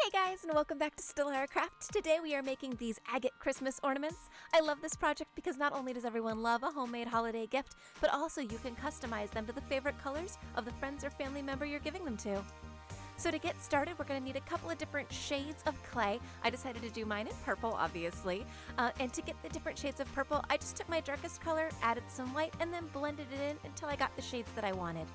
Hey guys, and welcome back to Stalara Craft. Today we are making these agate Christmas ornaments. I love this project because not only does everyone love a homemade holiday gift, but also you can customize them to the favorite colors of the friends or family member you're giving them to. So to get started, we're going to need a couple of different shades of clay. I decided to do mine in purple, obviously. And to get the different shades of purple, I just took my darkest color, added some white, and then blended it in until I got the shades that I wanted.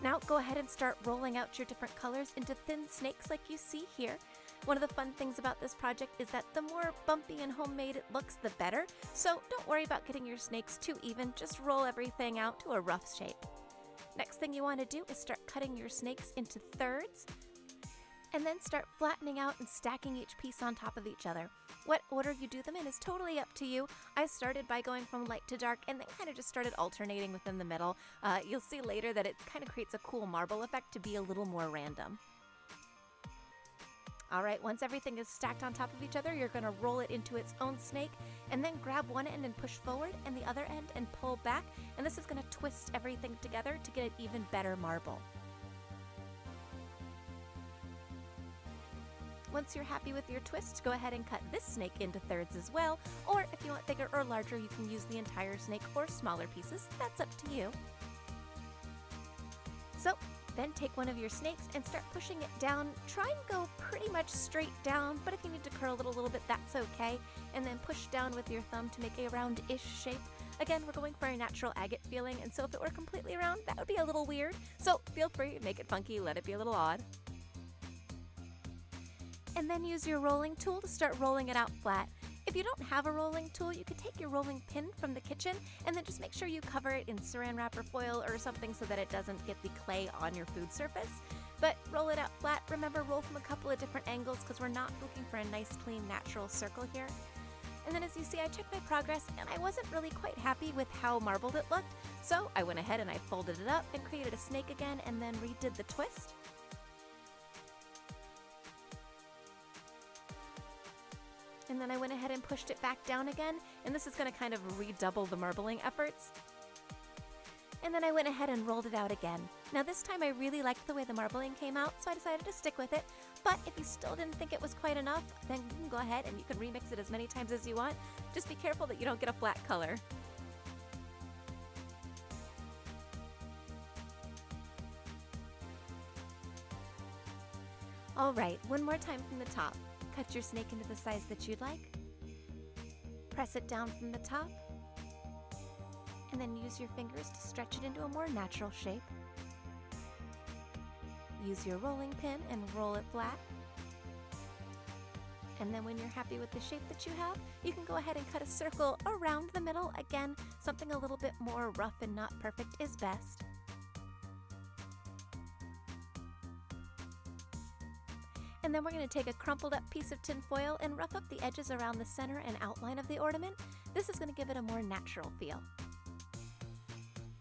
Now go ahead and start rolling out your different colors into thin snakes like you see here. One of the fun things about this project is that the more bumpy and homemade it looks, the better. So don't worry about getting your snakes too even, just roll everything out to a rough shape. Next thing you want to do is start cutting your snakes into thirds, and then start flattening out and stacking each piece on top of each other. What order you do them in is totally up to you. I started by going from light to dark and then kind of just started alternating within the middle. You'll see later that it kind of creates a cool marble effect to be a little more random. Alright, once everything is stacked on top of each other, you're going to roll it into its own snake and then grab one end and push forward and the other end and pull back, and this is going to twist everything together to get an even better marble. Once you're happy with your twist, go ahead and cut this snake into thirds as well, or if you want bigger or larger, you can use the entire snake or smaller pieces. That's up to you. So, then take one of your snakes and start pushing it down. Try and go pretty much straight down, but if you need to curl it a little bit, that's okay. And then push down with your thumb to make a round-ish shape. Again, we're going for a natural agate feeling, and so if it were completely round, that would be a little weird. So feel free, make it funky, let it be a little odd. And then use your rolling tool to start rolling it out flat. If you don't have a rolling tool, you could take your rolling pin from the kitchen and then just make sure you cover it in saran wrap or foil or something so that it doesn't get the clay on your food surface. But roll it out flat. Remember, roll from a couple of different angles because we're not looking for a nice, clean, natural circle here. And then as you see, I checked my progress and I wasn't really quite happy with how marbled it looked. So I went ahead and I folded it up and created a snake again and then redid the twist. And then I went ahead and pushed it back down again, and this is going to kind of redouble the marbling efforts. And then I went ahead and rolled it out again. Now this time I really liked the way the marbling came out, so I decided to stick with it. But if you still didn't think it was quite enough, then you can go ahead and you can remix it as many times as you want. Just be careful that you don't get a flat color. Alright, one more time from the top. Cut your snake into the size that you'd like. Press it down from the top. And then use your fingers to stretch it into a more natural shape. Use your rolling pin and roll it flat. And then when you're happy with the shape that you have, you can go ahead and cut a circle around the middle. Again, something a little bit more rough and not perfect is best. And then we're going to take a crumpled up piece of tin foil and rough up the edges around the center and outline of the ornament. This is going to give it a more natural feel.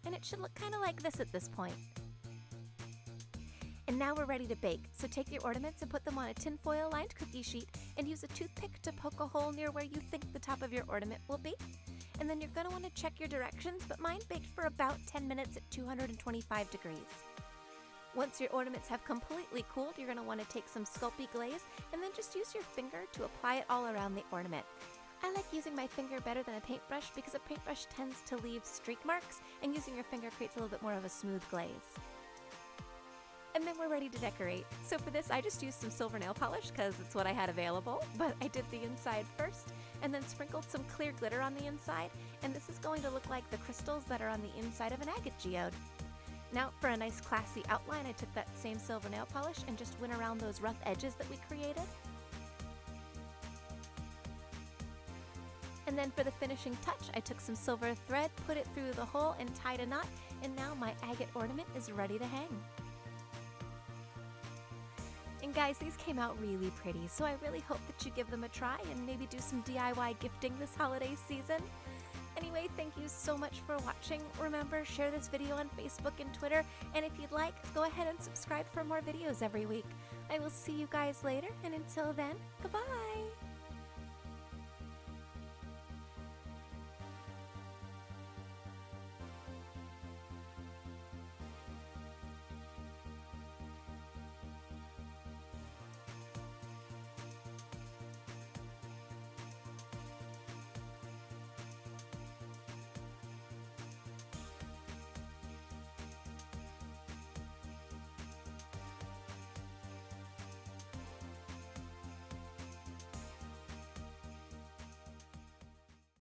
And it should look kind of like this at this point. And now we're ready to bake. So take your ornaments and put them on a tin foil lined cookie sheet and use a toothpick to poke a hole near where you think the top of your ornament will be. And then you're going to want to check your directions, but mine baked for about 10 minutes at 225 degrees. Once your ornaments have completely cooled, you're going to want to take some Sculpey glaze and then just use your finger to apply it all around the ornament. I like using my finger better than a paintbrush because a paintbrush tends to leave streak marks, and using your finger creates a little bit more of a smooth glaze. And then we're ready to decorate. So for this, I just used some silver nail polish because it's what I had available, but I did the inside first and then sprinkled some clear glitter on the inside, and this is going to look like the crystals that are on the inside of an agate geode. Now for a nice classy outline, I took that same silver nail polish and just went around those rough edges that we created. And then for the finishing touch, I took some silver thread, put it through the hole and tied a knot, and now my agate ornament is ready to hang. And guys, these came out really pretty, so I really hope that you give them a try and maybe do some DIY gifting this holiday season. Anyway, thank you so much for watching. Remember, share this video on Facebook and Twitter, and if you'd like, go ahead and subscribe for more videos every week. I will see you guys later, and until then, goodbye!